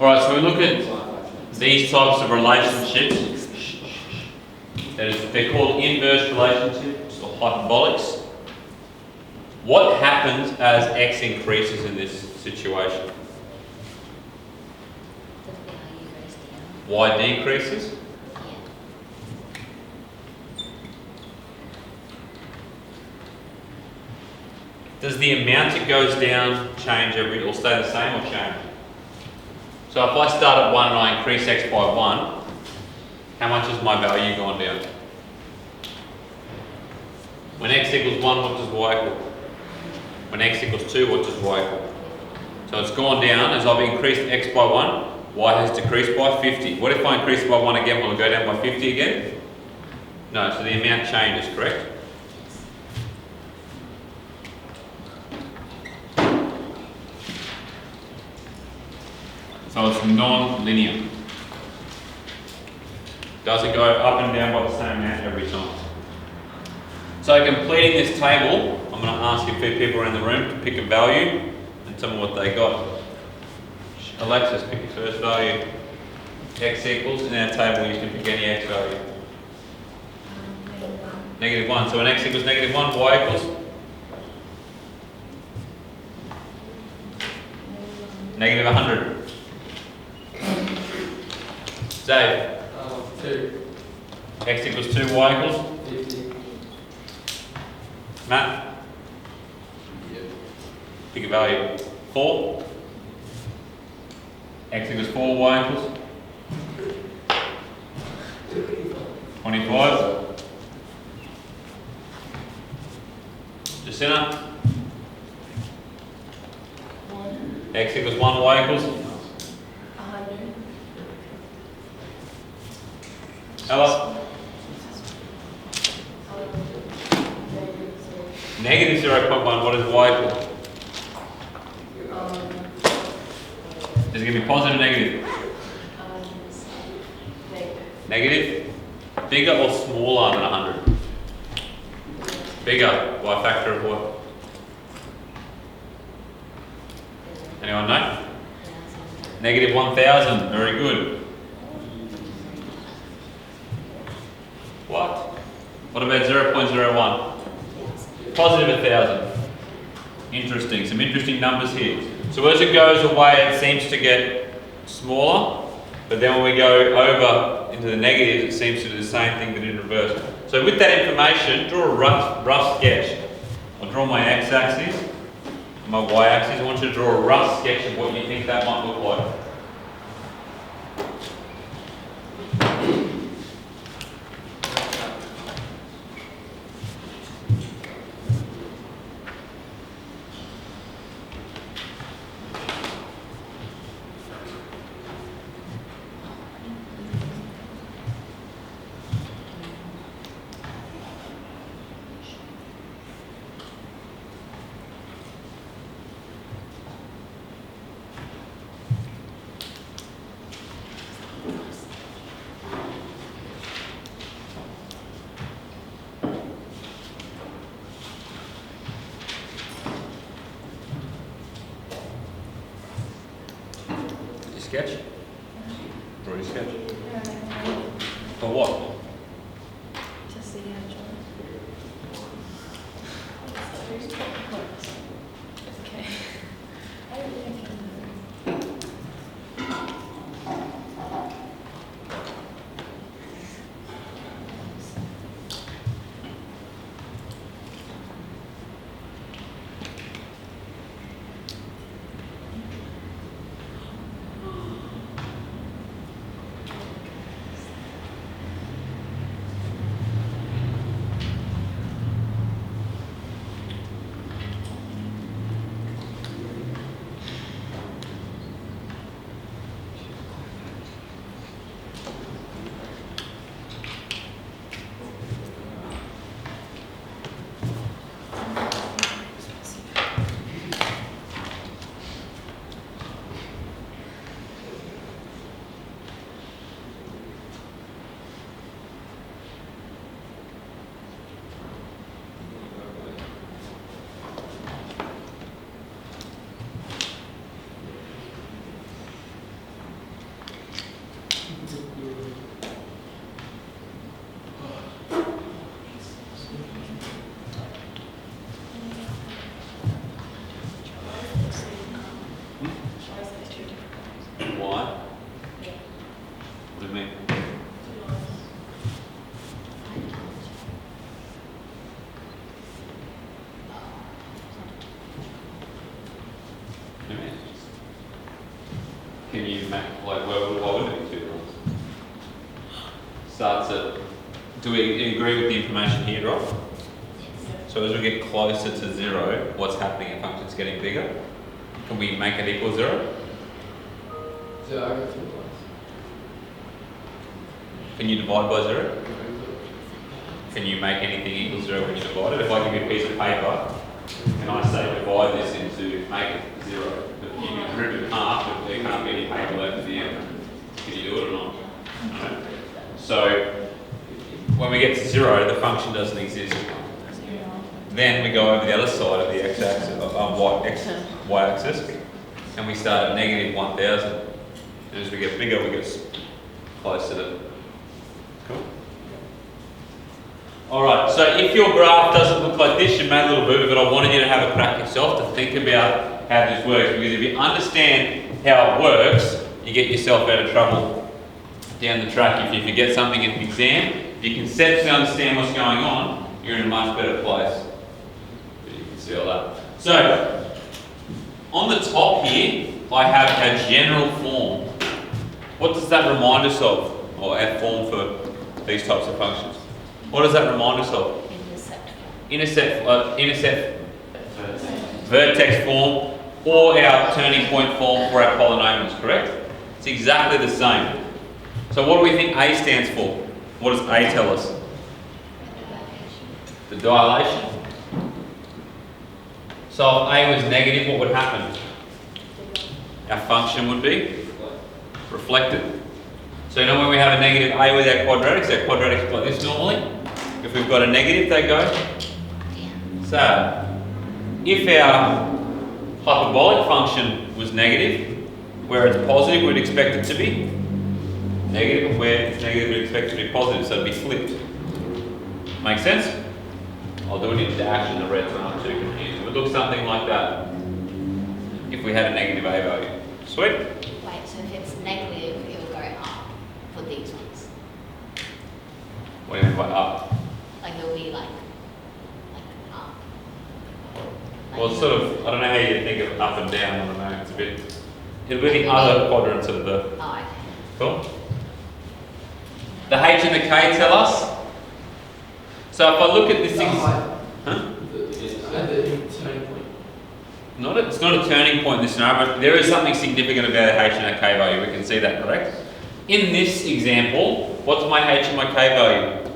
Alright, so we look at these types of relationships. They're called inverse relationships or hyperbolics. What happens as x increases in this situation? Y decreases? Does the amount it goes down change or stay the same or change? So if I start at 1 and I increase x by 1, how much has my value gone down? When x equals 1, what does y equal? When x equals 2, what does y equal? So it's gone down. As I've increased x by 1, y has decreased by 50. What if I increase it by 1 again? Will it go down by 50 again? No, so the amount changes, correct? So it's non-linear. Doesn't go up and down by the same amount every time. So completing this table, I'm going to ask a few people around the room to pick a value and tell me what they got. Alexis, pick your first value. X equals, in our table you can pick any x value. -1. So when x equals -1, y equals? -100. Dave? 2. X equals 2, y equals? 50. Matt? Yep. Pick a value. 4? X equals 4, y equals? 25? Jacinta? X equals 1, y equals? 100. Ella? -0.1, what is y equal? Is it going to be positive or negative? Negative? Bigger or smaller than 100? Bigger, by a factor of what? Anyone know? -1000, very good. What? What about 0.01? Positive 1000. Interesting, some interesting numbers here. So as it goes away, it seems to get smaller, but then when we go over into the negatives, it seems to do the same thing but in reverse. So with that information, draw a rough sketch. I'll draw my x-axis, my y-axis. I want you to draw a rough sketch of what you think that might look like. Sketch? Draw your sketch. For what? Just the edge. Okay. Can you make, like, why wouldn't it be 2 runs? Starts at, do we agree with the information here, Rob? So as we get closer to 0, what's happening? The function's getting bigger. Can we make it equal 0? So I got 2 ones. Can you divide by 0? Can you make anything equal 0 when you divide it? If I give you a piece of paper, and I say divide this into, make it 0, but you can rip it in half, but there can't be any paper left at the end. Can you do it or not? No. So, when we get to 0, the function doesn't exist. Then we go over the other side of the x-axis, y-axis, and we start at negative 1000. And as we get bigger, we get closer to. Cool. All right. So if your graph doesn't look like this, you made a little bit, but I wanted you to have a crack yourself to think about how this works. Because if you understand how it works, you get yourself out of trouble down the track. If you forget something in the exam, if you conceptually understand what's going on, you're in a much better place. You can see all that. So, on the top here, I have a general form. What does that remind us of? Or our form for these types of functions? What does that remind us of? Intercept vertex form, or our turning point form for our polynomials, correct? It's exactly the same. So what do we think A stands for? What does A tell us? The dilation. So if A was negative, what would happen? Our function would be reflected. So you know when we have a negative A with our quadratics are like this normally. If we've got a negative, they go so if our hyperbolic function was negative, where it's positive, we'd expect it to be negative, and where it's negative, we'd expect it to be positive, so it'd be flipped. Make sense? I'll do it in dash in the red so I'm not too confused. It would look something like that if we had a negative A value. Sweet? Wait, so if it's negative, it will go up for these ones. What do you mean by up? Like it'll be like up. Well, it's sort of, I don't know how you think of up and down, I don't know, it's a bit, it'll be the other quadrants of the, Oh, okay. cool? The H and the K tell us. So if I look at this, huh? The turning point. It's not a turning point in this scenario, but there is something significant about a H and a K value, we can see that, correct? In this example, what's my H and my K value?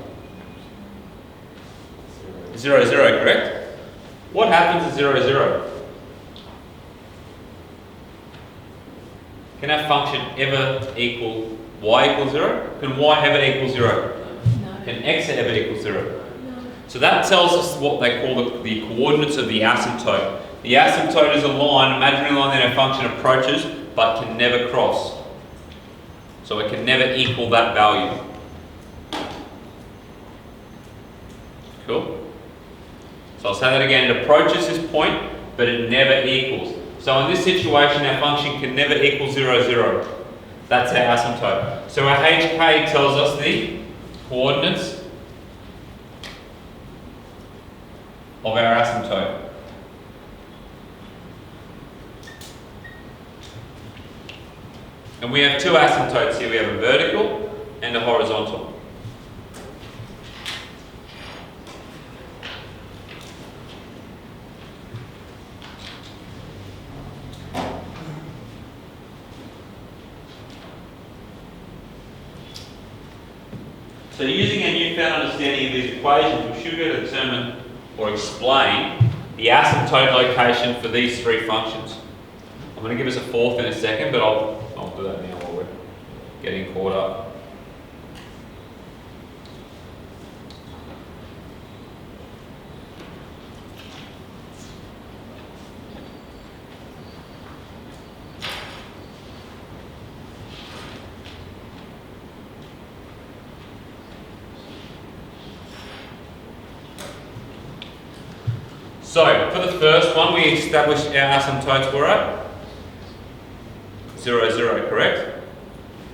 0, 0, correct? What happens at 0, 0? Can our function ever equal y equals 0? Can y ever equal 0? No. Can x ever equal 0? No. So that tells us what they call the coordinates of the asymptote. The asymptote is a line, imaginary line that our function approaches but can never cross. So it can never equal that value. Cool? So I'll say that again, it approaches this point, but it never equals. So in this situation, our function can never equal 0, 0. That's our asymptote. So our HK tells us the coordinates of our asymptote. And we have two asymptotes here. We have a vertical and a horizontal. So using our newfound understanding of these equations, we should be able to determine or explain the asymptote location for these three functions. I'm going to give us a fourth in a second, but I'll do that now while we're getting caught up. So, for the first one, we established our asymptotes were at 0, 0, correct?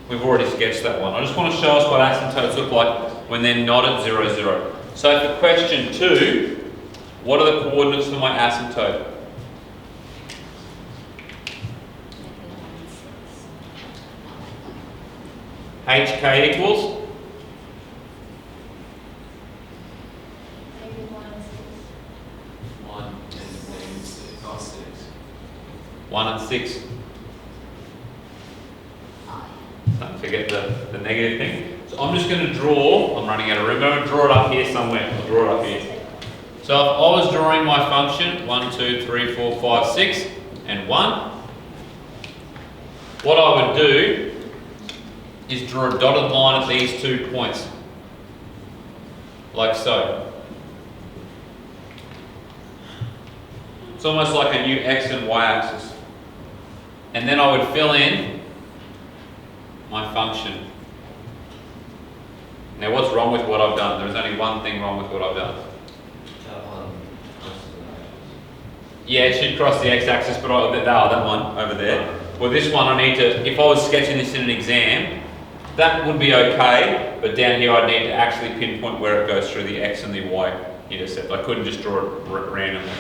We've already sketched that one. I just want to show us what asymptotes look like when they're not at 0, 0. So for question 2, what are the coordinates for my asymptote? HK equals Maybe 1 and 6. 1 and negative 6. Not 6. 1 and 6. Oh, Don't forget the negative thing. So I'm just going to draw, I'm running out of room, I'm going to draw it up here somewhere. I'll draw it up here. So if I was drawing my function, 1, 2, 3, 4, 5, 6, and 1, what I would do is draw a dotted line at these 2 points. Like so. It's almost like a new x and y axis. And then I would fill in my function. Now what's wrong with what I've done? There's only one thing wrong with what I've done. Yeah, it should cross the x-axis, but that one over there. Well, this one I need to, if I was sketching this in an exam, that would be okay, but down here I'd need to actually pinpoint where it goes through the x and the y intercept. I couldn't just draw it randomly.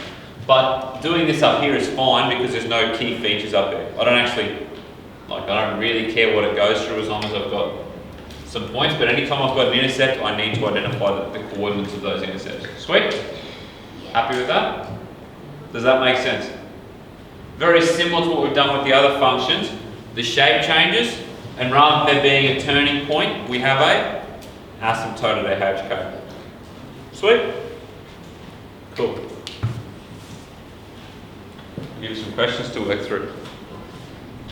But doing this up here is fine because there's no key features up there. I don't really care what it goes through as long as I've got some points, but anytime I've got an intercept, I need to identify the coordinates of those intercepts. Sweet? Happy with that? Does that make sense? Very similar to what we've done with the other functions. The shape changes, and rather than there being a turning point, we have a asymptote at HK. Sweet? Cool. Give you some questions to work through.